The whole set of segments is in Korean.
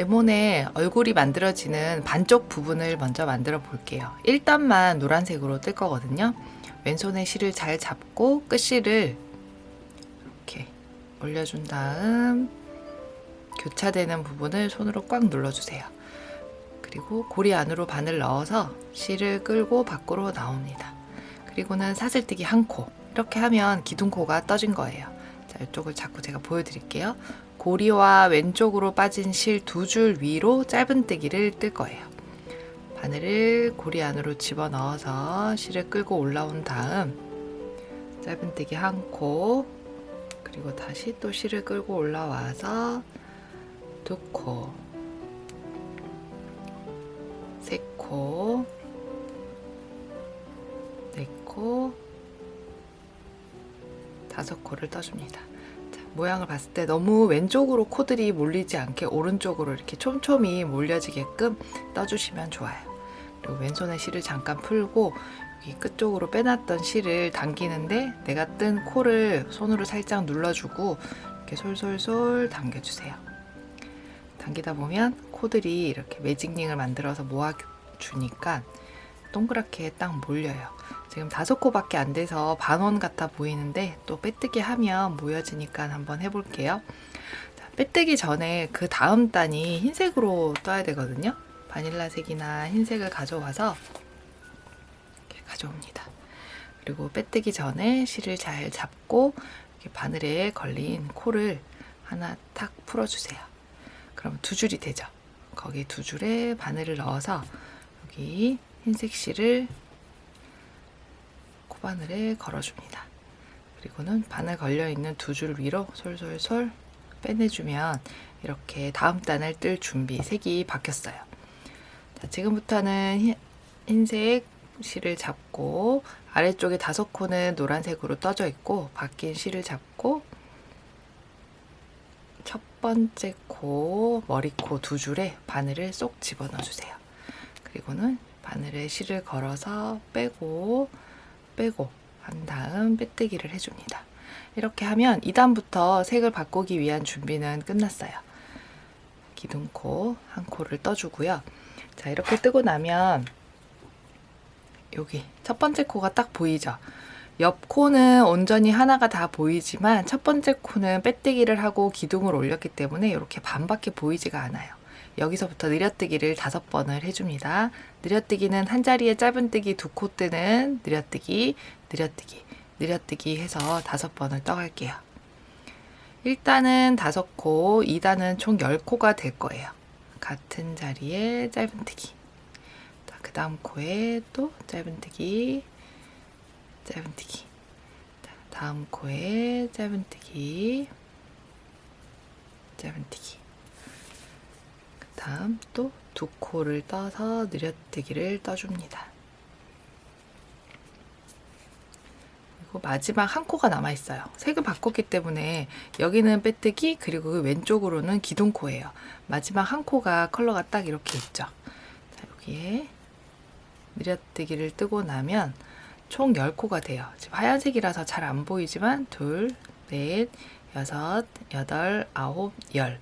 레몬의 얼굴이 만들어지는 반쪽 부분을 먼저 만들어 볼게요. 1단만 노란색으로 뜰 거거든요. 왼손에 실을 잘 잡고 끝실을 이렇게 올려준 다음 교차되는 부분을 손으로 꽉 눌러주세요. 그리고 고리 안으로 바늘 넣어서 실을 끌고 밖으로 나옵니다. 그리고는 사슬뜨기 한 코, 이렇게 하면 기둥코가 떠진 거예요. 자, 이쪽을 자꾸 제가 보여드릴게요. 고리와 왼쪽으로 빠진 실 두 줄 위로 짧은뜨기를 뜰 거예요. 바늘을 고리 안으로 집어넣어서 실을 끌고 올라온 다음 짧은뜨기 한 코, 그리고 다시 또 실을 끌고 올라와서 두 코, 세 코, 네 코, 다섯 코를 떠줍니다. 자, 모양을 봤을 때 너무 왼쪽으로 코들이 몰리지 않게 오른쪽으로 이렇게 촘촘히 몰려지게끔 떠주시면 좋아요. 그리고 왼손에 실을 잠깐 풀고 여기 끝쪽으로 빼놨던 실을 당기는데 내가 뜬 코를 손으로 살짝 눌러주고 이렇게 솔솔솔 당겨주세요. 당기다 보면 코들이 이렇게 매직링을 만들어서 모아주니까 동그랗게 딱 몰려요. 지금 5코밖에 안 돼서 반원 같아 보이는데 또 빼뜨기 하면 모여지니까 한번 해볼게요. 자, 빼뜨기 전에 그 다음 단이 흰색으로 떠야 되거든요. 바닐라색이나 흰색을 가져와서 이렇게 가져옵니다. 그리고 빼뜨기 전에 실을 잘 잡고 이렇게 바늘에 걸린 코를 하나 탁 풀어주세요. 그럼 두 줄이 되죠. 거기 두 줄에 바늘을 넣어서 여기 흰색 실을 코바늘에 걸어줍니다. 그리고는 바늘 걸려있는 두 줄 위로 솔솔솔 빼내주면 이렇게 다음 단을 뜰 준비, 색이 바뀌었어요. 자, 지금부터는 흰색 실을 잡고 아래쪽에 5코는 노란색으로 떠져 있고 바뀐 실을 잡고 첫 번째 코, 머리코 두 줄에 바늘을 쏙 집어넣어 주세요. 그리고는 바늘에 실을 걸어서 빼고 한 다음 빼뜨기를 해줍니다. 이렇게 하면 2단부터 색을 바꾸기 위한 준비는 끝났어요. 기둥코 한 코를 떠주고요. 자, 이렇게 뜨고 나면 여기 첫 번째 코가 딱 보이죠? 옆 코는 온전히 하나가 다 보이지만 첫 번째 코는 빼뜨기를 하고 기둥을 올렸기 때문에 이렇게 반밖에 보이지가 않아요. 여기서부터 느려뜨기를 5번을 해줍니다. 느려뜨기는 한 자리에 짧은뜨기 2코 뜨는 느려뜨기, 느려뜨기, 느려뜨기 해서 5번을 떠갈게요. 1단은 5코, 2단은 총 10코가 될 거예요. 같은 자리에 짧은뜨기. 그 다음 코에 또 짧은뜨기, 짧은뜨기. 다음 코에 짧은뜨기, 짧은뜨기. 다음 또 2코를 떠서 느려뜨기를 떠줍니다. 그리고 마지막 한 코가 남아 있어요. 색을 바꿨기 때문에 여기는 빼뜨기, 그리고 그 왼쪽으로는 기둥코예요. 마지막 한 코가 컬러가 딱 이렇게 있죠. 자, 여기에 느려뜨기를 뜨고 나면 총 10코가 돼요. 지금 하얀색이라서 잘 안 보이지만 둘, 넷, 여섯, 여덟, 아홉, 열.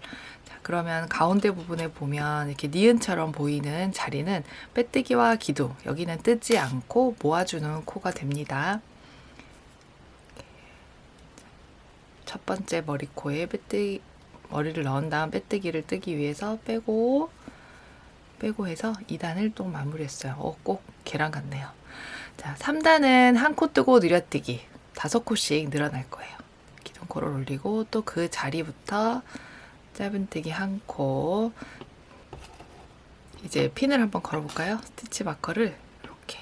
그러면 가운데 부분에 보면 이렇게 니은처럼 보이는 자리는 빼뜨기와 기둥, 여기는 뜨지 않고 모아주는 코가 됩니다. 첫 번째 머리코에 머리를 넣은 다음 빼뜨기를 뜨기 위해서 빼고 해서 2단을 또 마무리했어요. 꼭 계란 같네요. 자, 3단은 한 코 뜨고 느려뜨기 5코씩 늘어날 거예요. 기둥코를 올리고 또 그 자리부터 짧은뜨기 한 코. 이제 핀을 한번 걸어볼까요? 스티치 마커를 이렇게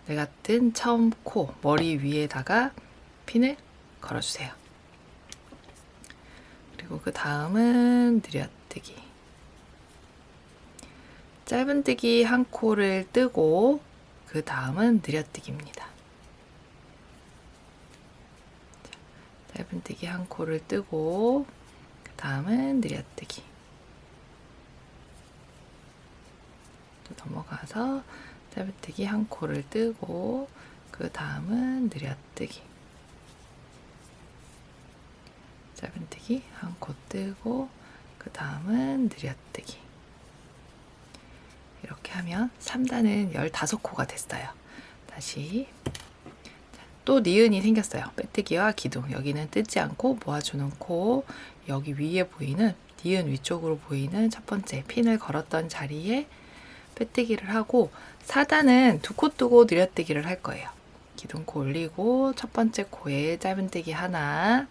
내가 뜬 처음 코 머리 위에다가 핀을 걸어주세요. 그리고 그 다음은 느려뜨기. 짧은뜨기 한 코를 뜨고 그 다음은 느려뜨기입니다. 짧은뜨기 한 코를 뜨고 다음은 느려뜨기. 또 넘어가서 짧은뜨기 한 코를 뜨고 그 다음은 느려뜨기. 짧은뜨기 한 코 뜨고 그 다음은 느려뜨기. 이렇게 하면 3단은 15코가 됐어요. 다시 또 니은이 생겼어요. 빼뜨기와 기둥. 여기는 뜨지 않고 모아주는 코, 여기 위에 보이는 니은 위쪽으로 보이는 첫 번째 핀을 걸었던 자리에 빼뜨기를 하고 4단은 2코 뜨고 늘여뜨기를 할 거예요. 기둥코 올리고 첫 번째 코에 짧은뜨기 하나,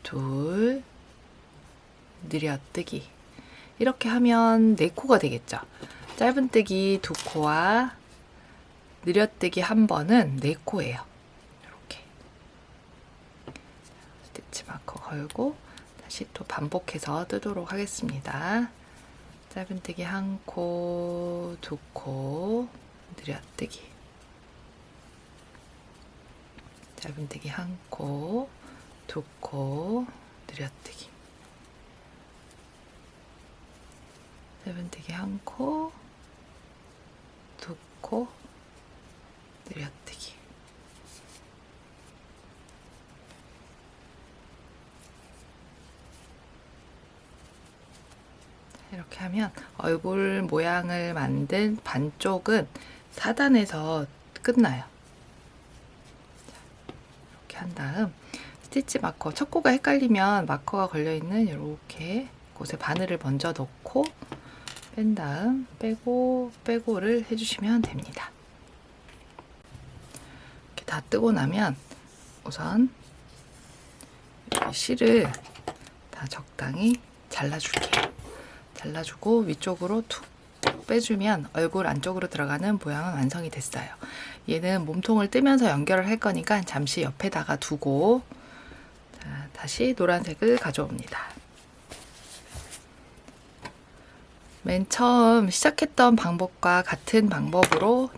둘, 늘여뜨기. 이렇게 하면 4코가 되겠죠. 짧은뜨기 2코와 늘여뜨기 한 번은 4코예요. 이렇게 스티치 마커 걸고 다시 또 반복해서 뜨도록 하겠습니다. 짧은뜨기 1코, 2코, 늘여뜨기. 짧은뜨기 1코, 2코, 늘여뜨기. 짧은뜨기 1코, 2코, 늘여뜨기. 이렇게 하면 얼굴 모양을 만든 반쪽은 4단에서 끝나요. 이렇게 한 다음 스티치 마커, 첫 코가 헷갈리면 마커가 걸려있는 이렇게 곳에 바늘을 먼저 넣고 뺀 다음 빼고 빼고를 해주시면 됩니다. 이렇게 다 뜨고 나면 우선 이 실을 다 적당히 잘라줄게요. 잘라주고 위쪽으로 툭 빼주면 얼굴 안쪽으로 들어가는 모양은 완성이 됐어요. 얘는 몸통을 뜨면서 연결을 할 거니까 잠시 옆에다가 두고 자, 다시 노란색을 가져옵니다. 맨 처음 시작했던 방법과 같은 방법으로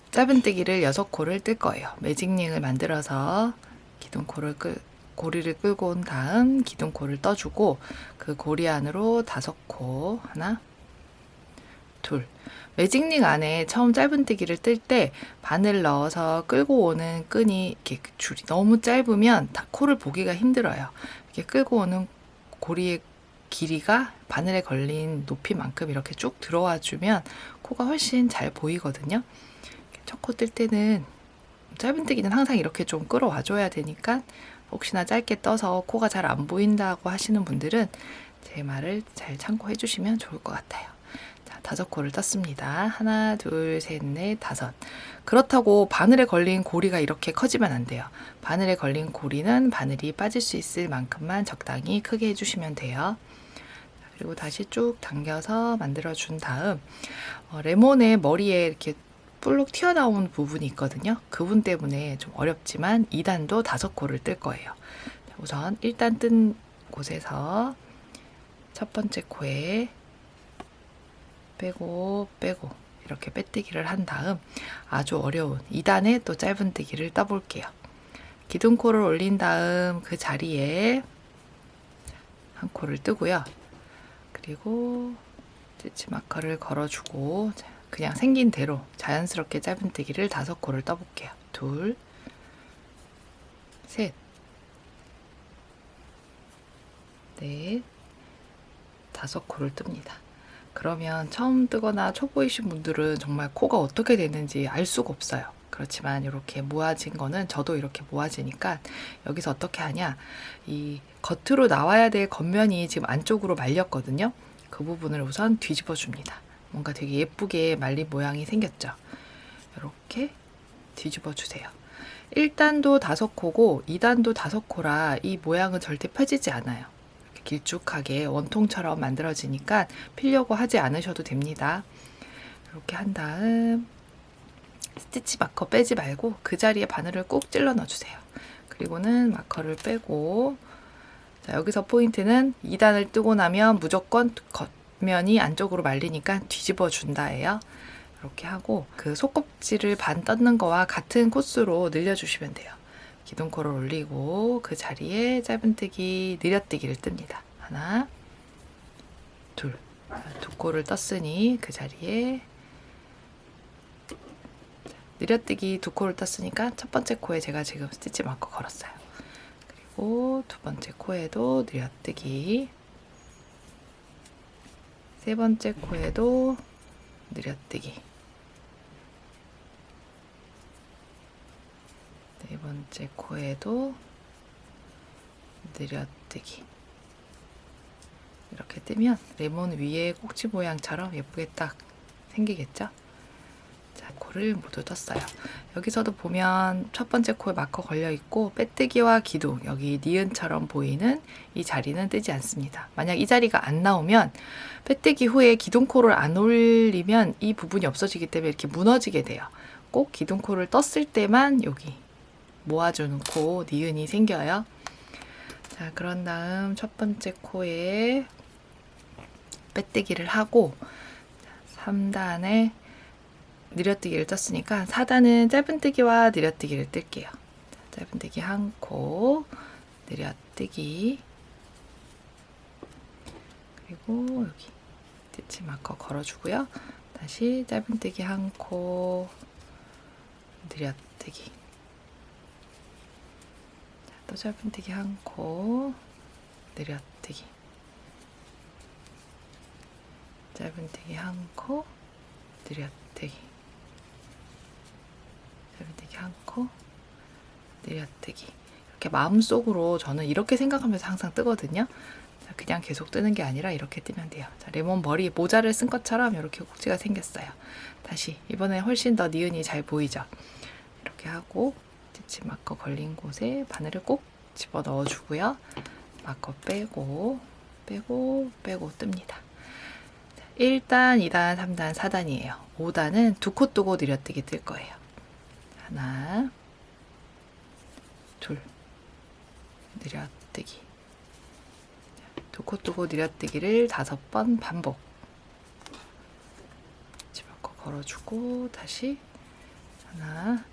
짧은뜨기를 6코를 뜰 거예요. 매직링을 만들어서 고리를 끌고 온 다음 기둥코를 떠주고 그 고리 안으로 5코, 하나, 둘. 매직링 안에 처음 짧은뜨기를 뜰 때 바늘 넣어서 끌고 오는 끈이 이렇게 줄이 너무 짧으면 코를 보기가 힘들어요. 이렇게 끌고 오는 고리의 길이가 바늘에 걸린 높이만큼 이렇게 쭉 들어와 주면 코가 훨씬 잘 보이거든요. 첫 코 뜰 때는 짧은뜨기는 항상 이렇게 좀 끌어와 줘야 되니까 혹시나 짧게 떠서 코가 잘 안 보인다고 하시는 분들은 제 말을 잘 참고해 주시면 좋을 것 같아요. 자, 5코를 떴습니다. 하나, 둘, 셋, 넷, 5. 그렇다고 바늘에 걸린 고리가 이렇게 커지면 안 돼요. 바늘에 걸린 고리는 바늘이 빠질 수 있을 만큼만 적당히 크게 해주시면 돼요. 그리고 다시 쭉 당겨서 만들어 준 다음 레몬의 머리에 이렇게 볼록 튀어나온 부분이 있거든요. 그 부분 때문에 좀 어렵지만 2단도 5코를 뜰 거예요. 우선 1단 뜬 곳에서 첫 번째 코에 빼고 이렇게 빼뜨기를 한 다음 아주 어려운 2단에 또 짧은뜨기를 떠볼게요. 기둥코를 올린 다음 그 자리에 한 코를 뜨고요. 그리고 스티치 마커를 걸어주고 그냥 생긴 대로 자연스럽게 짧은뜨기를 5코를 떠볼게요. 둘, 셋, 넷, 5코를 뜹니다. 그러면 처음 뜨거나 초보이신 분들은 정말 코가 어떻게 되는지 알 수가 없어요. 그렇지만 이렇게 모아진 거는 저도 이렇게 모아지니까 여기서 어떻게 하냐, 이 겉으로 나와야 될 겉면이 지금 안쪽으로 말렸거든요. 그 부분을 우선 뒤집어 줍니다. 뭔가 되게 예쁘게 말린 모양이 생겼죠. 이렇게 뒤집어 주세요. 1단도 5코고 2단도 5코라 이 모양은 절대 펴지지 않아요. 이렇게 길쭉하게 원통처럼 만들어지니까 피려고 하지 않으셔도 됩니다. 이렇게 한 다음 스티치 마커 빼지 말고 그 자리에 바늘을 꾹 찔러 넣어주세요. 그리고는 마커를 빼고, 자, 여기서 포인트는 2단을 뜨고 나면 무조건 겉면이 안쪽으로 말리니까 뒤집어 준다예요. 이렇게 하고 그 속껍질을 반 떴는 거와 같은 코스로 늘려주시면 돼요. 기둥코를 올리고 그 자리에 짧은뜨기, 늘여뜨기를 뜹니다. 하나, 둘, 2코를 떴으니 그 자리에 늘여뜨기 2코를 떴으니까 첫 번째 코에 제가 지금 스티치 마커 걸었어요. 그리고 두 번째 코에도 늘여뜨기, 세 번째 코에도 늘여뜨기. 네 번째 코에도 늘여뜨기. 이렇게 뜨면 레몬 위에 꼭지 모양처럼 예쁘게 딱 생기겠죠? 자, 코를 모두 떴어요. 여기서도 보면 첫 번째 코에 마커 걸려 있고 빼뜨기와 기둥, 여기 니은처럼 보이는 이 자리는 뜨지 않습니다. 만약 이 자리가 안 나오면 빼뜨기 후에 기둥코를 안 올리면 이 부분이 없어지기 때문에 이렇게 무너지게 돼요. 꼭 기둥코를 떴을 때만 여기 모아주는 코, 니은이 생겨요. 자, 그런 다음 첫 번째 코에 빼뜨기를 하고 3단에 늘여뜨기를 떴으니까 4단은 짧은뜨기와 늘여뜨기를 뜰게요. 짧은뜨기 한 코, 늘여뜨기, 그리고 여기 뒤치 마커 걸어주고요. 다시 짧은뜨기 한 코, 늘여뜨기, 또 짧은뜨기 한 코, 늘여뜨기, 짧은뜨기 한 코, 늘여뜨기, 짧은뜨기 한 코, 늘여뜨기. 이렇게 마음속으로 저는 이렇게 생각하면서 항상 뜨거든요. 그냥 계속 뜨는 게 아니라 이렇게 뜨면 돼요. 자, 레몬 머리 모자를 쓴 것처럼 이렇게 꼭지가 생겼어요. 다시 이번에 훨씬 더 니은이 잘 보이죠? 이렇게 하고 뒤치 마커 걸린 곳에 바늘을 꼭 집어 넣어 주고요. 마커 빼고 빼고 빼고 뜹니다. 1단, 2단, 3단, 4단이에요. 5단은 두 코 뜨고 늘여뜨기 뜰 거예요. 하나, 둘, 늘여뜨기. 두 코 뜨고 늘여뜨기를 5번 반복. 집어넣고 걸어주고 다시 하나,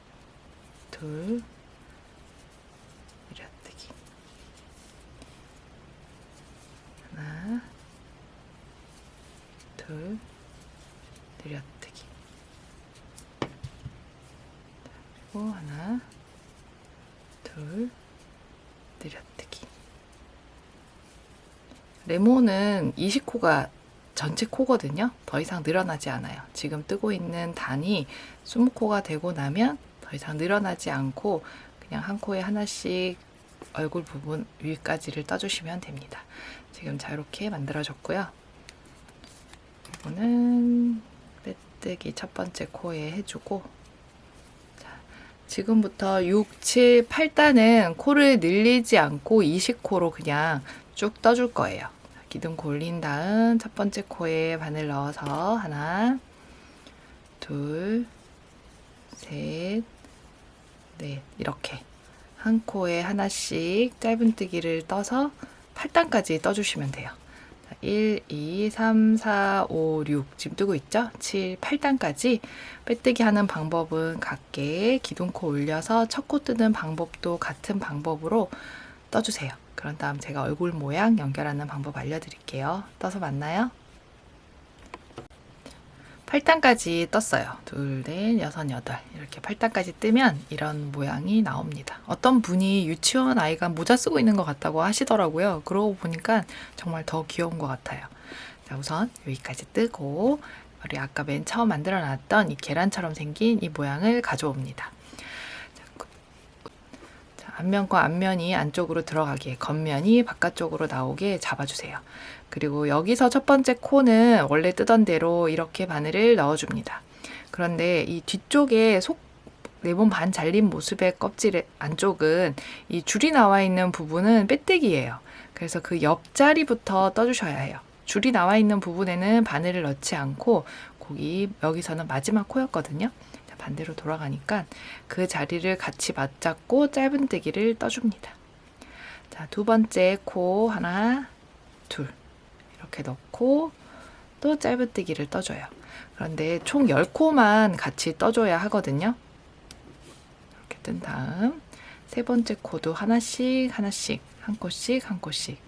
둘, 늘여뜨기. 하나, 둘, 늘여뜨기. 그리고 하나, 둘, 늘여뜨기. 레몬은 20코가 전체 코거든요. 더 이상 늘어나지 않아요. 지금 뜨고 있는 단이 20코가 되고 나면 더 이상 늘어나지 않고 그냥 한 코에 하나씩 얼굴 부분 위까지를 떠주시면 됩니다. 지금 자유롭게 만들어졌고요. 이거는 빼뜨기 첫 번째 코에 해주고, 자, 지금부터 6, 7, 8단은 코를 늘리지 않고 20코로 그냥 쭉 떠줄 거예요. 기둥코 올린 다음 첫 번째 코에 바늘 넣어서 하나, 둘, 셋, 넷, 이렇게 한 코에 하나씩 짧은뜨기를 떠서 8단까지 떠주시면 돼요. 1, 2, 3, 4, 5, 6 지금 뜨고 있죠? 7, 8단까지 빼뜨기 하는 방법은 같게 기둥코 올려서 첫 코 뜨는 방법도 같은 방법으로 떠주세요. 그런 다음 제가 얼굴 모양 연결하는 방법 알려드릴게요. 떠서 만나요. 8단까지 떴어요. 둘, 넷, 여섯, 여덟. 이렇게 8단까지 뜨면 이런 모양이 나옵니다. 어떤 분이 유치원 아이가 모자 쓰고 있는 것 같다고 하시더라고요. 그러고 보니까 정말 더 귀여운 것 같아요. 자, 우선 여기까지 뜨고 우리 아까 맨 처음 만들어 놨던 이 계란처럼 생긴 이 모양을 가져옵니다. 앞면과 앞면이 안쪽으로 들어가게, 겉면이 바깥쪽으로 나오게 잡아주세요. 그리고 여기서 첫 번째 코는 원래 뜨던 대로 이렇게 바늘을 넣어줍니다. 그런데 이 뒤쪽에 레몬 반 잘린 모습의 껍질 안쪽은 이 줄이 나와 있는 부분은 빼뜨기예요. 그래서 그 옆자리부터 떠주셔야 해요. 줄이 나와 있는 부분에는 바늘을 넣지 않고 여기서는 마지막 코였거든요. 반대로 돌아가니까 그 자리를 같이 맞잡고 짧은뜨기를 떠줍니다. 자, 두 번째 코 하나, 둘 이렇게 넣고 또 짧은뜨기를 떠줘요. 그런데 총 10코만 같이 떠줘야 하거든요. 이렇게 뜬 다음 세 번째 코도 하나씩 하나씩 한 코씩 한 코씩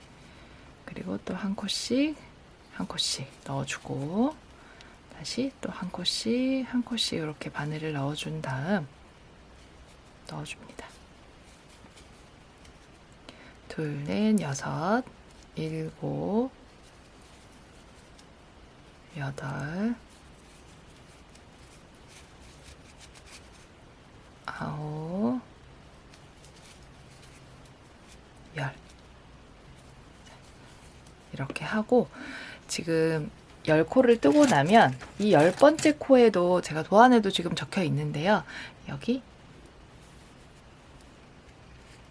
그리고 또 한 코씩 한 코씩 넣어주고 다시 또 한 코씩 한 코씩 이렇게 바늘을 넣어준 다음 넣어줍니다. 둘, 넷, 여섯, 일곱, 8, 9, 10. 이렇게 하고 지금 10코를 뜨고 나면 이 10번째 코에도 제가 도안에도 지금 적혀 있는데요. 여기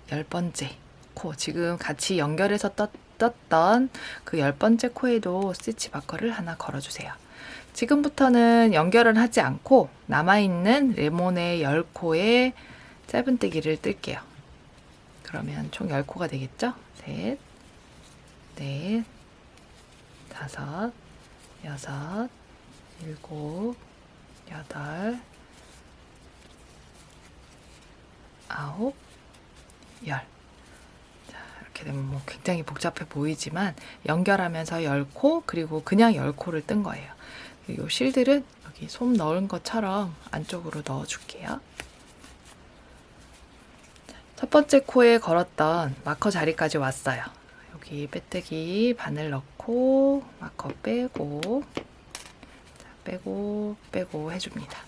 10번째 코 지금 같이 연결해서 떴던 그 10번째 코에도 스티치 마커를 하나 걸어주세요. 지금부터는 연결은 하지 않고 남아있는 레몬의 10코에 짧은뜨기를 뜰게요. 그러면 총 10코가 되겠죠? 셋, 넷, 다섯, 여섯, 일곱, 여덟, 아홉, 열. 자, 이렇게 되면 뭐 굉장히 복잡해 보이지만 연결하면서 10코 그리고 그냥 10코를 뜬 거예요. 이 실들은 여기 솜 넣은 것처럼 안쪽으로 넣어줄게요. 첫 번째 코에 걸었던 마커 자리까지 왔어요. 여기 빼뜨기 바늘 넣고 마커 빼고 빼고 해줍니다.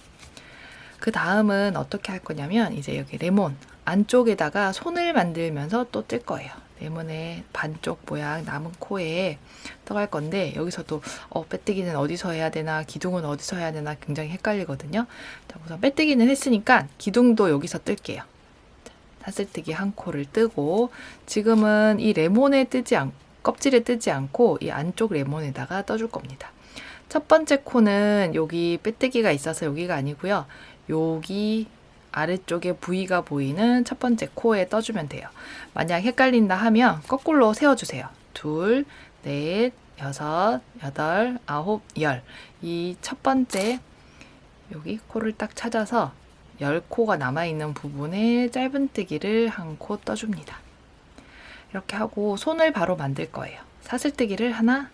그 다음은 어떻게 할 거냐면 이제 여기 레몬 안쪽에다가 손을 만들면서 또 뜰 거예요. 레몬의 반쪽 모양 남은 코에 떠갈 건데 여기서도 빼뜨기는 어디서 해야 되나 기둥은 어디서 해야 되나 굉장히 헷갈리거든요. 자, 우선 빼뜨기는 했으니까 기둥도 여기서 뜰게요. 사슬뜨기 한 코를 뜨고 지금은 이 레몬에 껍질에 뜨지 않고 이 안쪽 레몬에다가 떠줄 겁니다. 첫 번째 코는 여기 빼뜨기가 있어서 여기가 아니고요. 여기 아래쪽에 부위가 보이는 첫 번째 코에 떠주면 돼요. 만약 헷갈린다 하면 거꾸로 세워주세요. 2, 4, 6, 8, 9, 10. 이 첫 번째 여기 코를 딱 찾아서 10코가 남아있는 부분에 짧은뜨기를 한 코 떠줍니다. 이렇게 하고 손을 바로 만들 거예요. 사슬뜨기를 하나,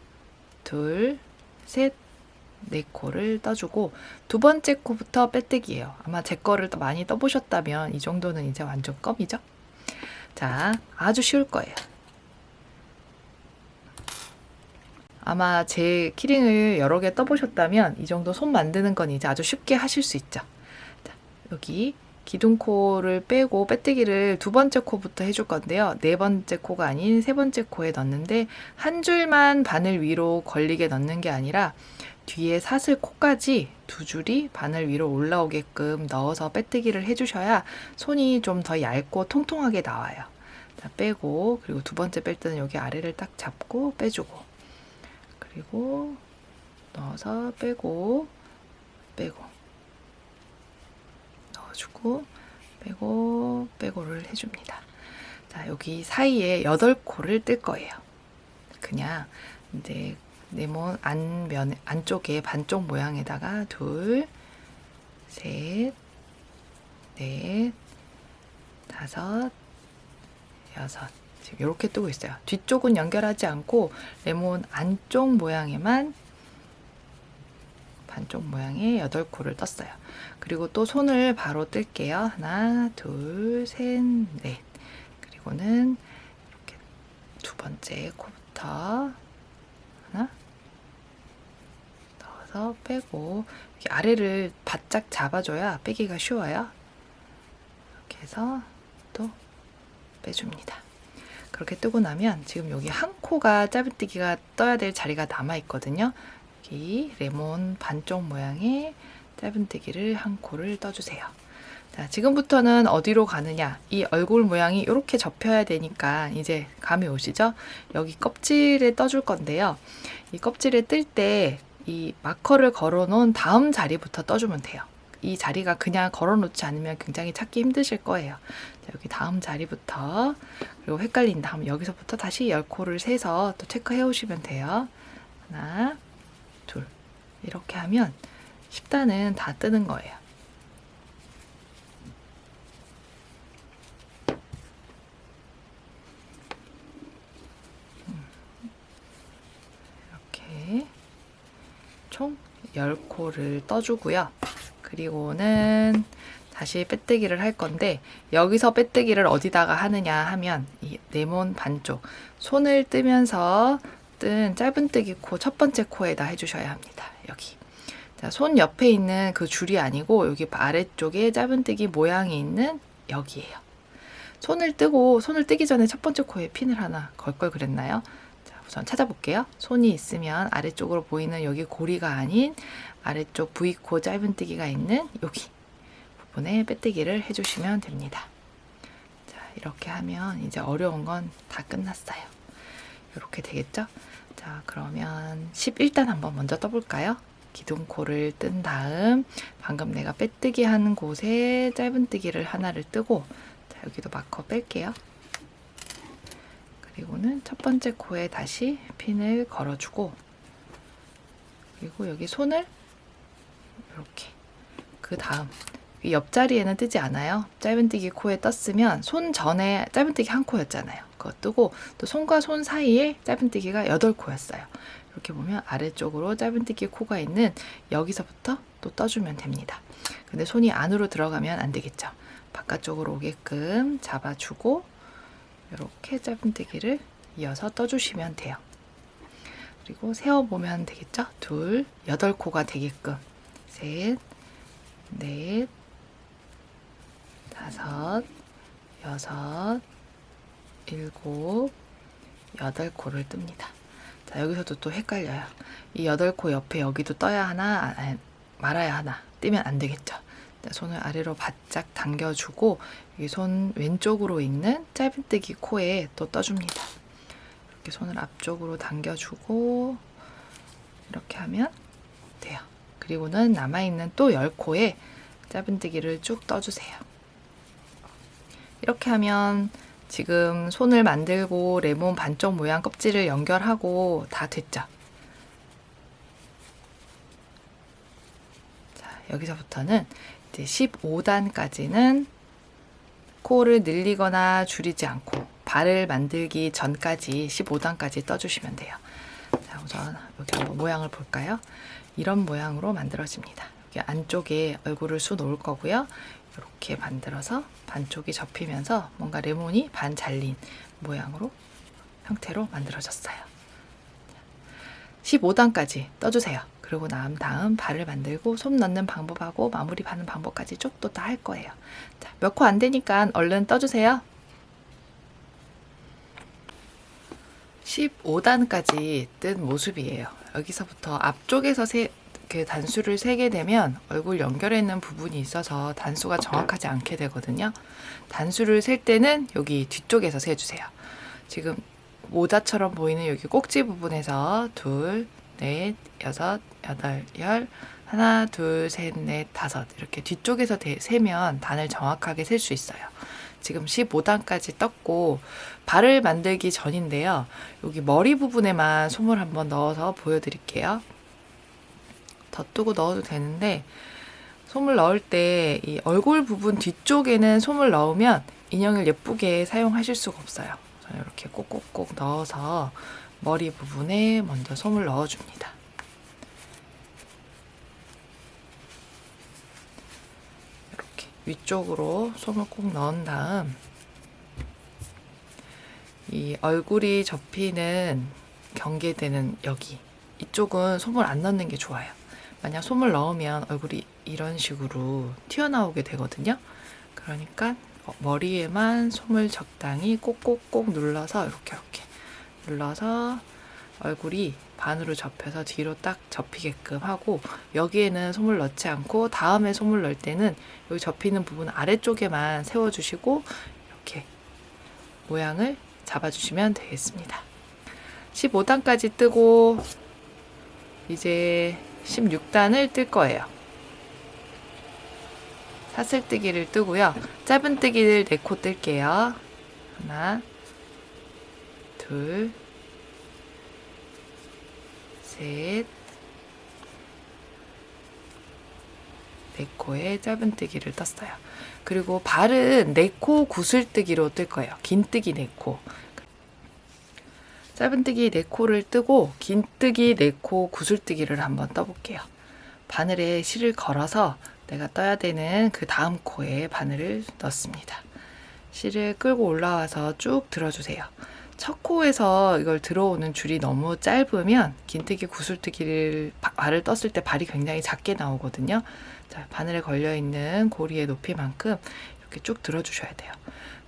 둘, 셋, 4코를 떠주고 두 번째 코부터 빼뜨기예요. 아마 제 거를 많이 떠보셨다면 이 정도는 이제 완전 껌이죠. 자, 아주 쉬울 거예요. 아마 제 키링을 여러 개 떠보셨다면 이 정도 손 만드는 건 이제 아주 쉽게 하실 수 있죠. 자, 여기 기둥코를 빼고 빼뜨기를 두 번째 코부터 해줄 건데요. 네 번째 코가 아닌 세 번째 코에 넣는데 한 줄만 바늘 위로 걸리게 넣는 게 아니라 뒤에 사슬 코까지 두 줄이 바늘 위로 올라오게끔 넣어서 빼뜨기를 해주셔야 손이 좀 더 얇고 통통하게 나와요. 자, 빼고 그리고 두 번째 뺄 때는 여기 아래를 딱 잡고 빼주고 그리고 넣어서 빼고 넣어주고 빼고를 해줍니다. 자, 여기 사이에 8코를 뜰 거예요. 그냥 이제 레몬 안쪽에 반쪽 모양에다가 2, 3, 4, 5, 6 지금 이렇게 뜨고 있어요. 뒤쪽은 연결하지 않고 레몬 안쪽 모양에만 반쪽 모양에 8코를 떴어요. 그리고 또 손을 바로 뜰게요. 하나, 둘, 셋, 넷. 그리고는 이렇게 두 번째 코부터 하나 넣어서 빼고 이렇게 아래를 바짝 잡아줘야 빼기가 쉬워요. 이렇게 해서 또 빼줍니다. 그렇게 뜨고 나면 지금 여기 한 코가 짧은뜨기가 떠야 될 자리가 남아 있거든요. 여기 레몬 반쪽 모양의 짧은뜨기를 한 코를 떠주세요. 자, 지금부터는 어디로 가느냐? 이 얼굴 모양이 이렇게 접혀야 되니까 이제 감이 오시죠? 여기 껍질에 떠줄 건데요. 이 껍질에 뜰 때 이 마커를 걸어 놓은 다음 자리부터 떠주면 돼요. 이 자리가 그냥 걸어 놓지 않으면 굉장히 찾기 힘드실 거예요. 자, 여기 다음 자리부터 그리고 헷갈린다 하면 여기서부터 다시 10코를 세서 또 체크해 오시면 돼요. 하나, 둘 이렇게 하면 10단은 다 뜨는 거예요. 이렇게 총 10코를 떠주고요. 그리고는 다시 빼뜨기를 할 건데 여기서 빼뜨기를 어디다가 하느냐 하면 이 레몬 반쪽 손을 뜨면서 뜬 짧은뜨기 코 첫 번째 코에다 해주셔야 합니다. 여기. 자, 손 옆에 있는 그 줄이 아니고 여기 아래쪽에 짧은뜨기 모양이 있는 여기예요. 손을 뜨기 전에 첫 번째 코에 핀을 하나 걸 걸 그랬나요? 자, 우선 찾아볼게요. 손이 있으면 아래쪽으로 보이는 여기 고리가 아닌 아래쪽 V코 짧은뜨기가 있는 여기 부분에 빼뜨기를 해주시면 됩니다. 자, 이렇게 하면 이제 어려운 건 다 끝났어요. 이렇게 되겠죠? 자, 그러면 11단 한번 먼저 떠볼까요? 기둥코를 뜬 다음 방금 내가 빼뜨기 하는 곳에 짧은뜨기를 하나를 뜨고, 자, 여기도 마커 뺄게요. 그리고는 첫 번째 코에 다시 핀을 걸어주고, 그리고 여기 손을 이렇게, 그 다음 옆자리에는 뜨지 않아요. 짧은뜨기 코에 떴으면 손 전에 짧은뜨기 한 코였잖아요. 그거 뜨고 또 손과 손 사이에 짧은뜨기가 8코였어요. 이렇게 보면 아래쪽으로 짧은뜨기 코가 있는 여기서부터 또 떠주면 됩니다. 근데 손이 안으로 들어가면 안 되겠죠. 바깥쪽으로 오게끔 잡아주고 이렇게 짧은뜨기를 이어서 떠주시면 돼요. 그리고 세어보면 되겠죠. 2, 8코가 되게끔, 셋, 넷, 5, 6, 7, 8코를 뜹니다. 자, 여기서도 또 헷갈려요. 이 8코 옆에 여기도 떠야 하나, 말아야 하나, 뜨면 안 되겠죠. 자, 손을 아래로 바짝 당겨주고 여기 손 왼쪽으로 있는 짧은뜨기 코에 또 떠줍니다. 이렇게 손을 앞쪽으로 당겨주고 이렇게 하면 돼요. 그리고는 남아있는 또 10코에 짧은뜨기를 쭉 떠주세요. 이렇게 하면 지금 손을 만들고 레몬 반쪽 모양 껍질을 연결하고 다 됐죠. 자, 여기서부터는 이제 15단까지는 코를 늘리거나 줄이지 않고 발을 만들기 전까지 15단까지 떠주시면 돼요. 자, 우선 여기 한번 모양을 볼까요? 이런 모양으로 만들어집니다. 여기 안쪽에 얼굴을 쑤 놓을 거고요. 이렇게 만들어서 반쪽이 접히면서 뭔가 레몬이 반 잘린 모양으로 형태로 만들어졌어요. 15단까지 떠주세요. 그리고 다음 발을 만들고 손 넣는 방법하고 마무리 받는 방법까지 쭉 또 다 할 거예요. 자, 몇 코 안 되니까 얼른 떠주세요. 15단까지 뜬 모습이에요. 여기서부터 앞쪽에서 그 단수를 세게 되면 얼굴 연결해 있는 부분이 있어서 단수가 정확하지 않게 되거든요. 단수를 셀 때는 여기 뒤쪽에서 세주세요. 지금 모자처럼 보이는 여기 꼭지 부분에서 2, 4, 6, 8, 10, 하나, 둘, 셋, 넷, 5 이렇게 뒤쪽에서 세면 단을 정확하게 셀 수 있어요. 지금 15단까지 떴고 발을 만들기 전인데요. 여기 머리 부분에만 솜을 한번 넣어서 보여드릴게요. 더 뜨고 넣어도 되는데 솜을 넣을 때 이 얼굴 부분 뒤쪽에는 솜을 넣으면 인형을 예쁘게 사용하실 수가 없어요. 저는 이렇게 꼭꼭꼭 넣어서 머리 부분에 먼저 솜을 넣어줍니다. 이렇게 위쪽으로 솜을 꼭 넣은 다음 이 얼굴이 접히는 경계되는 여기 이쪽은 솜을 안 넣는 게 좋아요. 만약 솜을 넣으면 얼굴이 이런 식으로 튀어나오게 되거든요. 그러니까 머리에만 솜을 적당히 꼭꼭꼭 눌러서 이렇게 눌러서 얼굴이 반으로 접혀서 뒤로 딱 접히게끔 하고 여기에는 솜을 넣지 않고 다음에 솜을 넣을 때는 여기 접히는 부분 아래쪽에만 세워주시고 이렇게 모양을 잡아주시면 되겠습니다. 15단까지 뜨고 이제 16단을 뜰 거예요. 사슬뜨기를 뜨고요. 짧은뜨기를 4코 뜰게요. 하나, 둘, 셋, 4코의 짧은뜨기를 떴어요. 그리고 발은 4코 구슬뜨기로 뜰 거예요. 긴뜨기 4코. 짧은뜨기 4코를 뜨고 긴뜨기 4코 구슬뜨기를 한번 떠볼게요. 바늘에 실을 걸어서 내가 떠야 되는 그 다음 코에 바늘을 넣습니다. 실을 끌고 올라와서 쭉 들어주세요. 첫 코에서 이걸 들어오는 줄이 너무 짧으면 긴뜨기 구슬뜨기를 발을 떴을 때 발이 굉장히 작게 나오거든요. 자, 바늘에 걸려있는 고리의 높이만큼 이렇게 쭉 들어주셔야 돼요.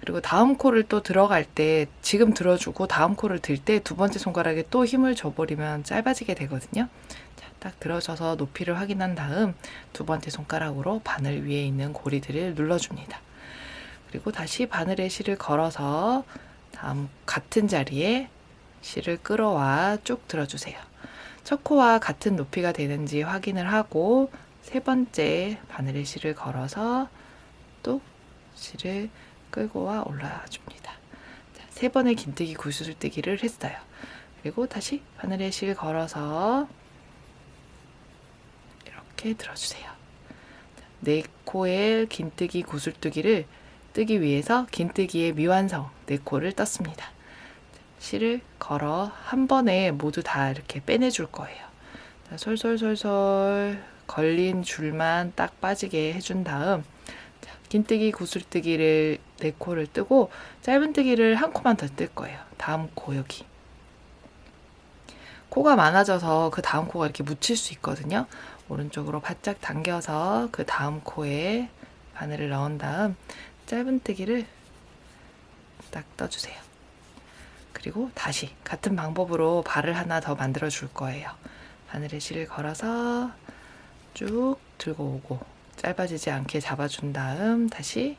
그리고 다음 코를 또 들어갈 때 지금 들어주고 다음 코를 들 때 두 번째 손가락에 또 힘을 줘버리면 짧아지게 되거든요. 자, 딱 들어줘서 높이를 확인한 다음 두 번째 손가락으로 바늘 위에 있는 고리들을 눌러줍니다. 그리고 다시 바늘에 실을 걸어서 다음 같은 자리에 실을 끌어와 쭉 들어주세요. 첫 코와 같은 높이가 되는지 확인을 하고 세 번째 바늘에 실을 걸어서 또 실을 끌고 와 올라와 줍니다. 자, 세 번의 긴뜨기 구슬뜨기를 했어요. 그리고 다시 바늘에 실 걸어서 이렇게 들어주세요. 네 코의 긴뜨기 구슬뜨기를 뜨기 위해서 긴뜨기의 미완성 4코를 떴습니다. 실을 걸어 한 번에 모두 다 이렇게 빼내줄 거예요. 자, 솔솔솔솔 걸린 줄만 딱 빠지게 해준 다음 자, 긴뜨기 구슬뜨기를 4코를 뜨고 짧은뜨기를 한 코만 더 뜰 거예요. 다음 코 여기. 코가 많아져서 그 다음 코가 이렇게 묻힐 수 있거든요. 오른쪽으로 바짝 당겨서 그 다음 코에 바늘을 넣은 다음 짧은뜨기를 딱 떠주세요. 그리고 다시 같은 방법으로 발을 하나 더 만들어 줄 거예요. 바늘에 실을 걸어서 쭉 들고 오고 짧아지지 않게 잡아준 다음 다시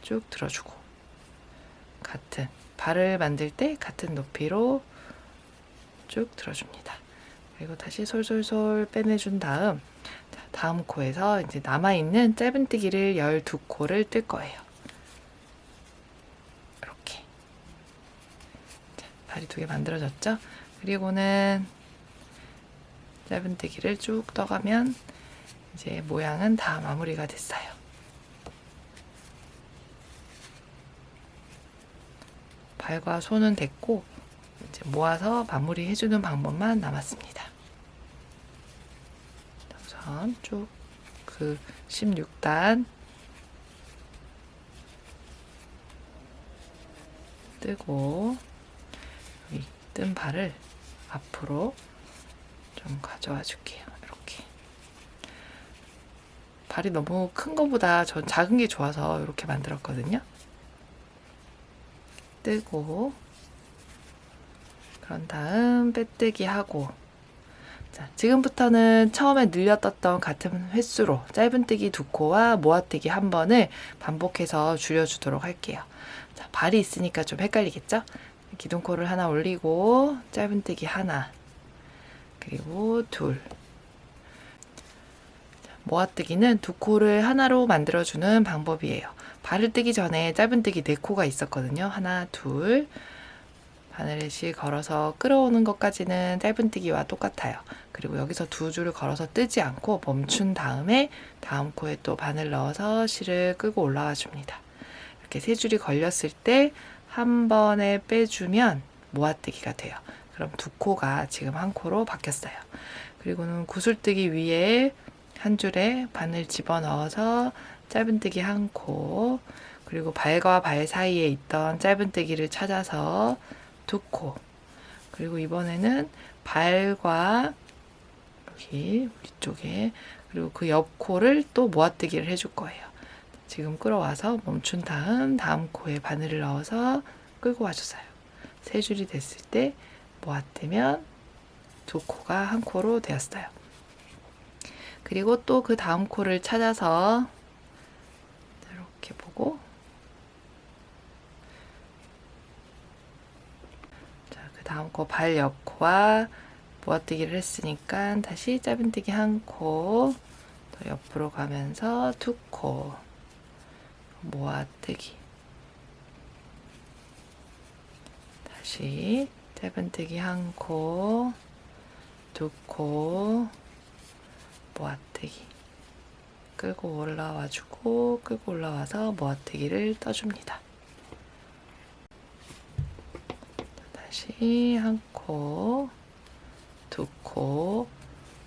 쭉 들어주고 같은 발을 만들 때 같은 높이로 쭉 들어줍니다. 그리고 다시 솔솔솔 빼내준 다음 다음 코에서 이제 남아있는 짧은뜨기를 12코를 뜰 거예요. 이렇게. 자, 발이 2개 만들어졌죠? 그리고는 짧은뜨기를 쭉 떠가면 이제 모양은 다 마무리가 됐어요. 발과 손은 됐고 이제 모아서 마무리 해주는 방법만 남았습니다. 우선 쭉 그 16단 뜨고 여기 뜬 발을 앞으로 좀 가져와 줄게요. 이렇게 발이 너무 큰 거보다 전 작은 게 좋아서 이렇게 만들었거든요. 뜨고 그런 다음 빼뜨기 하고 자, 지금부터는 처음에 늘려떴던 같은 횟수로 짧은뜨기 2코와 모아뜨기 1번을 반복해서 줄여주도록 할게요. 자, 발이 있으니까 좀 헷갈리겠죠? 기둥코를 하나 올리고 짧은뜨기 하나 그리고 둘 모아뜨기는 2코를 하나로 만들어주는 방법이에요. 발을 뜨기 전에 짧은뜨기 4코가 있었거든요. 하나, 둘 바늘에 실 걸어서 끌어오는 것까지는 짧은뜨기와 똑같아요. 그리고 여기서 2줄을 걸어서 뜨지 않고 멈춘 다음에 다음 코에 또 바늘 넣어서 실을 끌고 올라와 줍니다. 이렇게 3줄이 걸렸을 때 한 번에 빼주면 모아뜨기가 돼요. 그럼 2코가 지금 1코로 바뀌었어요. 그리고는 구슬뜨기 위에 한 줄에 바늘 집어넣어서 짧은뜨기 1코 그리고 발과 발 사이에 있던 짧은뜨기를 찾아서 2코 그리고 이번에는 발과 여기 위쪽에 그리고 그 옆 코를 또 모아뜨기를 해줄 거예요. 지금 끌어와서 멈춘 다음 코에 바늘을 넣어서 끌고 와주세요. 3줄이 됐을 때 모아뜨면 2코가 1코로 되었어요. 그리고 또 그 다음 코를 찾아서 이렇게 보고 다음 코 발 옆코와 모아뜨기를 했으니까 다시 짧은뜨기 1코 더 옆으로 가면서 2코 모아뜨기 다시 짧은뜨기 1코 2코 모아뜨기 끌고 올라와주고 끌고 올라와서 모아뜨기를 떠줍니다. 다시 1코, 2코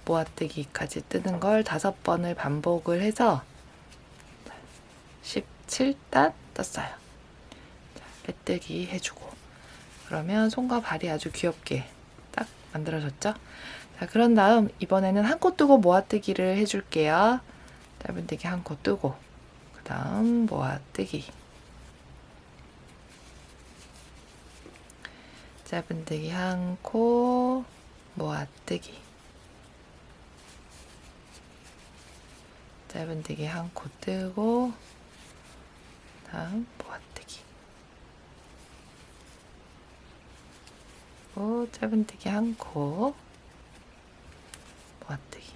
모아뜨기까지 뜨는 걸 5번을 반복을 해서 17단 떴어요. 빼뜨기 해주고, 그러면 손과 발이 아주 귀엽게 딱 만들어졌죠? 자, 그런 다음 이번에는 한 코 뜨고 모아뜨기를 해줄게요. 짧은뜨기 한 코 뜨고, 그 다음 모아뜨기, 짧은뜨기 한 코, 모아뜨기, 짧은뜨기 한 코 뜨고, 다음 모아뜨기, 짧은뜨기 한 코, 모아뜨기,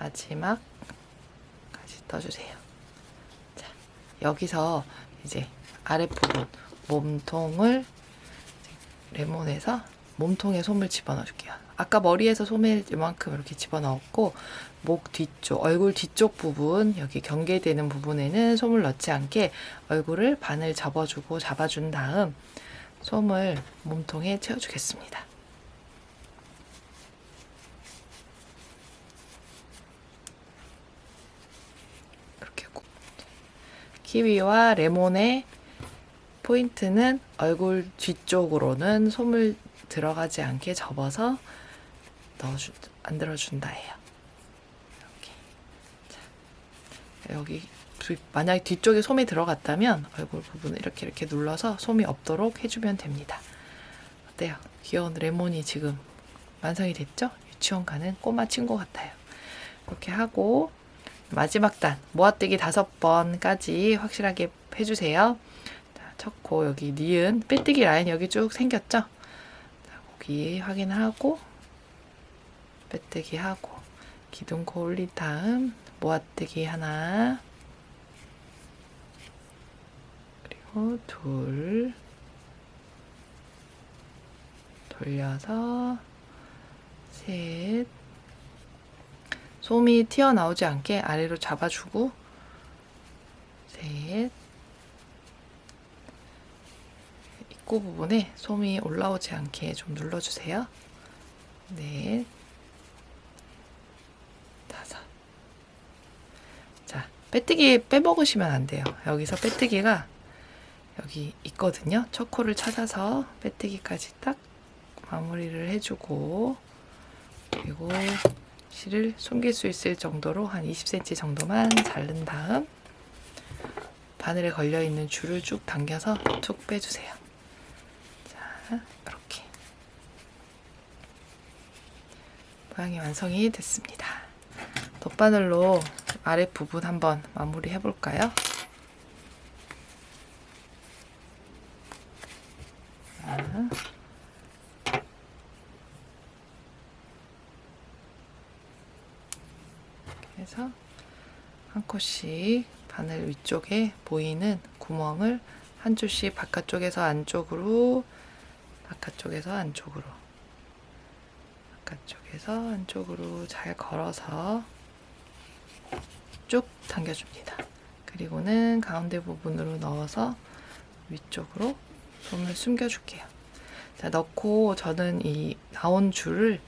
마지막까지 떠주세요. 자, 여기서 이제 아랫부분 몸통을 레몬에서 몸통에 솜을 집어넣어 줄게요. 아까 머리에서 솜을 이만큼 이렇게 집어넣었고, 목 뒤쪽, 얼굴 뒤쪽 부분, 여기 경계되는 부분에는 솜을 넣지 않게 얼굴을 반을 접어주고 잡아준 다음 솜을 몸통에 채워주겠습니다. 이렇게 꼭. 키위와 레몬의 포인트는 얼굴 뒤쪽으로는 솜을 들어가지 않게 접어서 만들어준다예요. 이렇게. 자, 여기 만약에 뒤쪽에 솜이 들어갔다면 얼굴 부분을 이렇게 눌러서 솜이 없도록 해주면 됩니다. 어때요? 귀여운 레몬이 지금 완성이 됐죠? 유치원 가는 꼬마 친구 같아요. 이렇게 하고 마지막 단 모아뜨기 5번까지 확실하게 해주세요. 첫 코 여기 니은 빼뜨기 라인 여기 쭉 생겼죠? 거기 확인하고 빼뜨기 하고 기둥코 올린 다음 모아뜨기 하나, 그리고 둘, 돌려서 셋, 솜이 튀어나오지 않게 아래로 잡아주고 셋, 입구 부분에 솜이 올라오지 않게 좀 눌러주세요. 넷, 다섯. 자, 빼뜨기 빼먹으시면 안 돼요. 여기서 빼뜨기가 여기 있거든요. 첫 코를 찾아서 빼뜨기까지 딱 마무리를 해주고, 그리고 실을 숨길 수 있을 정도로 한 20cm 정도만 자른 다음 바늘에 걸려있는 줄을 쭉 당겨서 툭 빼주세요. 자, 이렇게 모양이 완성이 됐습니다. 덧바늘로 아랫부분 한번 마무리 해볼까요? 그래서 한 컷씩 바늘 위쪽에 보이는 구멍을 한 줄씩 바깥쪽에서 안쪽으로, 바깥쪽에서 안쪽으로, 바깥쪽에서 안쪽으로 잘 걸어서 쭉 당겨줍니다. 그리고는 가운데 부분으로 넣어서 위쪽으로 솜을 숨겨줄게요. 자, 넣고 저는 이 나온 줄을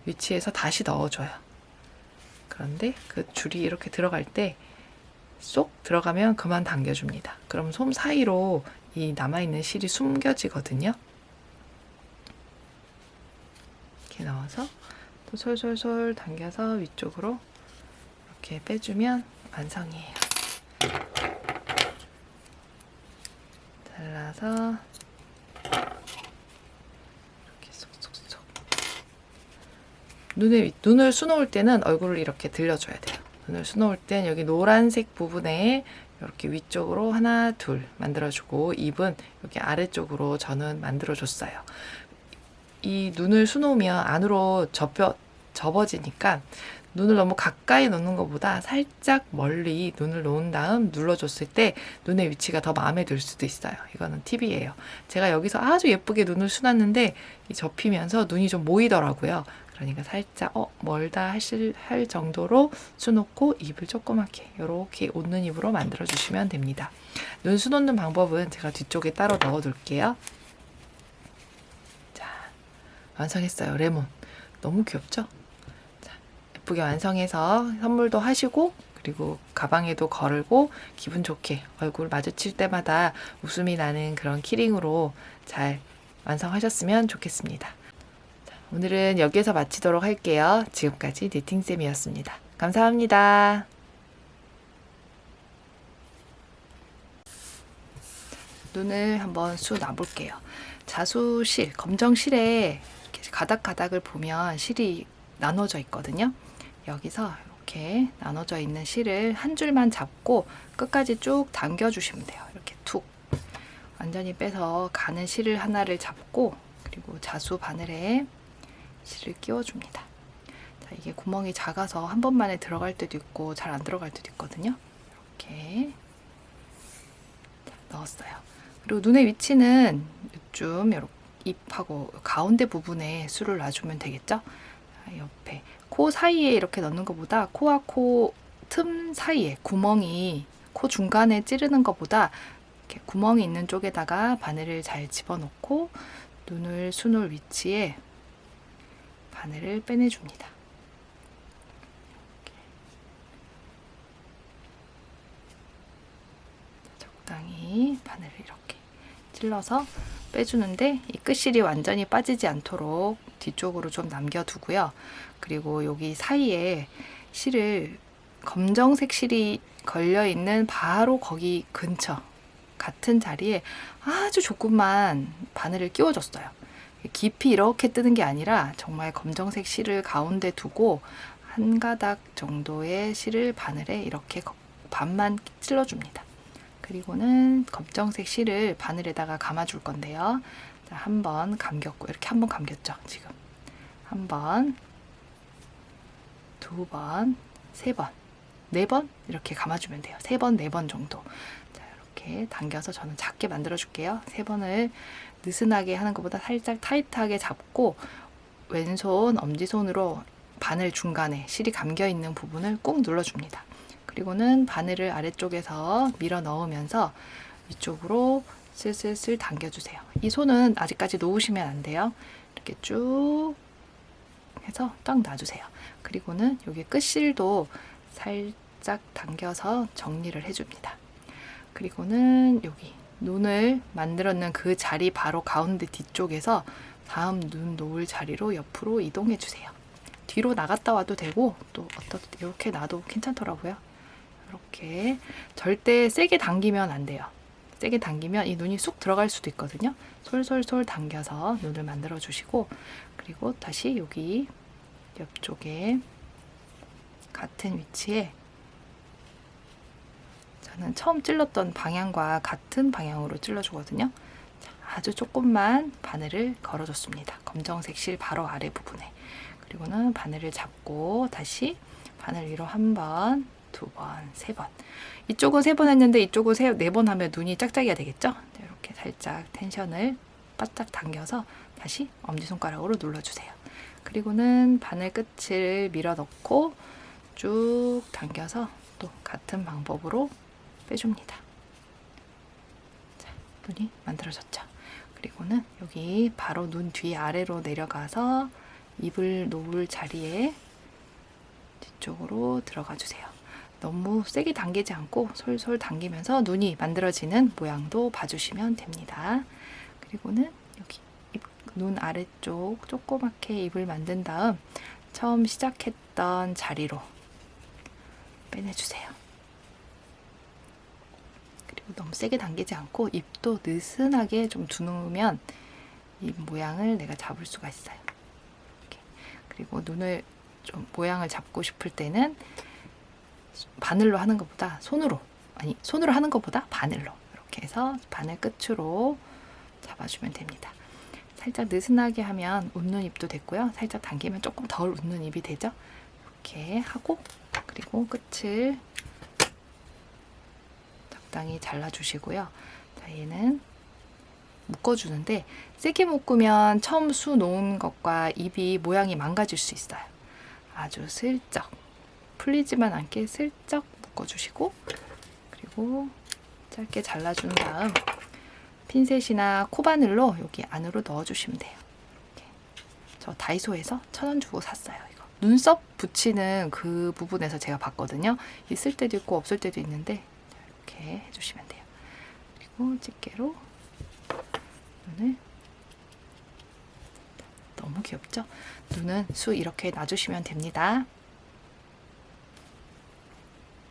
위치에서 다시 넣어줘요. 그런데 그 줄이 이렇게 들어갈 때 쏙 들어가면 그만 당겨줍니다. 그럼 솜 사이로 이 남아있는 실이 숨겨지거든요. 이렇게 넣어서 또 솔솔솔 당겨서 위쪽으로 이렇게 빼주면 완성이에요. 잘라서 이렇게 쏙쏙쏙. 눈을 수놓을 때는 얼굴을 이렇게 들려줘야 돼요. 눈을 수놓을 땐 여기 노란색 부분에 이렇게 위쪽으로 하나, 둘 만들어주고, 입은 여기 아래쪽으로 저는 만들어줬어요. 이 눈을 수놓으면 안으로 접어지니까 눈을 너무 가까이 놓는 것보다 살짝 멀리 눈을 놓은 다음 눌러줬을 때 눈의 위치가 더 마음에 들 수도 있어요. 이거는 팁이에요. 제가 여기서 아주 예쁘게 눈을 수놨는데 접히면서 눈이 좀 모이더라고요. 그러니까 살짝 멀다 할 정도로 수놓고 입을 조그맣게 이렇게 웃는 입으로 만들어 주시면 됩니다. 눈 수놓는 방법은 제가 뒤쪽에 따로 넣어 둘게요. 자, 완성했어요. 레몬 너무 귀엽죠? 자, 예쁘게 완성해서 선물도 하시고 그리고 가방에도 걸고 기분 좋게 얼굴 마주칠 때마다 웃음이 나는 그런 키링으로 잘 완성하셨으면 좋겠습니다. 자, 오늘은 여기에서 마치도록 할게요. 지금까지 니팅쌤이었습니다. 감사합니다. 눈을 한번 쑥 놔볼게요. 자수실, 검정실에 이렇게 가닥가닥을 보면 실이 나눠져 있거든요. 여기서 이렇게 나눠져 있는 실을 한 줄만 잡고 끝까지 쭉 당겨주시면 돼요. 이렇게 툭. 완전히 빼서 가는 실을 하나를 잡고 그리고 자수 바늘에 실을 끼워줍니다. 자, 이게 구멍이 작아서 한 번만에 들어갈 때도 있고 잘 안 들어갈 때도 있거든요. 이렇게 넣었어요. 그리고 눈의 위치는 이쯤 이렇게 입하고 가운데 부분에 sul을 놔주면 되겠죠? 옆에 코 사이에 이렇게 넣는 것보다 코와 코 틈 사이에 구멍이 코 중간에 찌르는 것보다 이렇게 구멍이 있는 쪽에다가 바늘을 잘 집어넣고 눈을 수놓을 위치에 바늘을 빼내줍니다. 적당히 바늘을 이렇게 찔러서 빼주는데 이 끝실이 완전히 빠지지 않도록 뒤쪽으로 좀 남겨두고요. 그리고 여기 사이에 실을 검정색 실이 걸려있는 바로 거기 근처 같은 자리에 아주 조금만 바늘을 끼워줬어요. 깊이 이렇게 뜨는 게 아니라 정말 검정색 실을 가운데 두고 한 가닥 정도의 실을 바늘에 이렇게 반만 찔러줍니다. 그리고는 검정색 실을 바늘에다가 감아줄 건데요. 자, 한번 감겼고 이렇게 한번 감겼죠. 지금 한 번, 두 번, 세 번, 네 번 이렇게 감아주면 돼요. 세 번, 네 번 정도. 자, 이렇게 당겨서 저는 작게 만들어 줄게요. 세 번을 느슨하게 하는 것보다 살짝 타이트하게 잡고 왼손 엄지손으로 바늘 중간에 실이 감겨 있는 부분을 꾹 눌러줍니다. 그리고는 바늘을 아래쪽에서 밀어 넣으면서 위쪽으로 슬슬슬 당겨주세요. 이 손은 아직까지 놓으시면 안 돼요. 이렇게 쭉 해서 딱 놔주세요. 그리고는 여기 끝실도 살짝 당겨서 정리를 해줍니다. 그리고는 여기 눈을 만들었는 그 자리 바로 가운데 뒤쪽에서 다음 눈 놓을 자리로 옆으로 이동해 주세요. 뒤로 나갔다 와도 되고 또 이렇게 놔도 괜찮더라고요. 이렇게 절대 세게 당기면 안 돼요. 세게 당기면 이 눈이 쑥 들어갈 수도 있거든요. 솔솔솔 당겨서 눈을 만들어 주시고 그리고 다시 여기 옆쪽에 같은 위치에 저는 처음 찔렀던 방향과 같은 방향으로 찔러주거든요. 자, 아주 조금만 바늘을 걸어줬습니다. 검정색 실 바로 아래 부분에. 그리고는 바늘을 잡고 다시 바늘 위로 한 번, 두 번, 세 번. 이쪽은 세 번 했는데 이쪽은 네 번 하면 눈이 짝짝이가 되겠죠? 이렇게 살짝 텐션을 바짝 당겨서 다시 엄지손가락으로 눌러주세요. 그리고는 바늘 끝을 밀어 넣고 쭉 당겨서 또 같은 방법으로 빼줍니다. 자, 눈이 만들어졌죠? 그리고는 여기 바로 눈 뒤 아래로 내려가서 입을 놓을 자리에 뒤쪽으로 들어가 주세요. 너무 세게 당기지 않고 솔솔 당기면서 눈이 만들어지는 모양도 봐주시면 됩니다. 그리고는 여기 눈 아래쪽 조그맣게 입을 만든 다음 처음 시작했던 자리로 빼내주세요. 그리고 너무 세게 당기지 않고 입도 느슨하게 좀 두누면 이 모양을 내가 잡을 수가 있어요. 이렇게. 그리고 눈을 좀 모양을 잡고 싶을 때는 바늘로 하는 것보다 손으로 하는 것보다 바늘로 이렇게 해서 바늘 끝으로 잡아주면 됩니다. 살짝 느슨하게 하면 웃는 입도 됐고요. 살짝 당기면 조금 덜 웃는 입이 되죠. 이렇게 하고 그리고 끝을 적당히 잘라주시고요. 자, 얘는 묶어주는데 세게 묶으면 처음 수 놓은 것과 입이 모양이 망가질 수 있어요. 아주 슬쩍 풀리지만 않게 슬쩍 묶어주시고 그리고 짧게 잘라준 다음 핀셋이나 코바늘로 여기 안으로 넣어주시면 돼요. 이렇게. 저 다이소에서 1,000원 주고 샀어요. 이거 눈썹 붙이는 그 부분에서 제가 봤거든요. 있을 때도 있고 없을 때도 있는데 이렇게 해주시면 돼요. 그리고 집게로 눈을, 너무 귀엽죠? 눈은 수 이렇게 놔주시면 됩니다.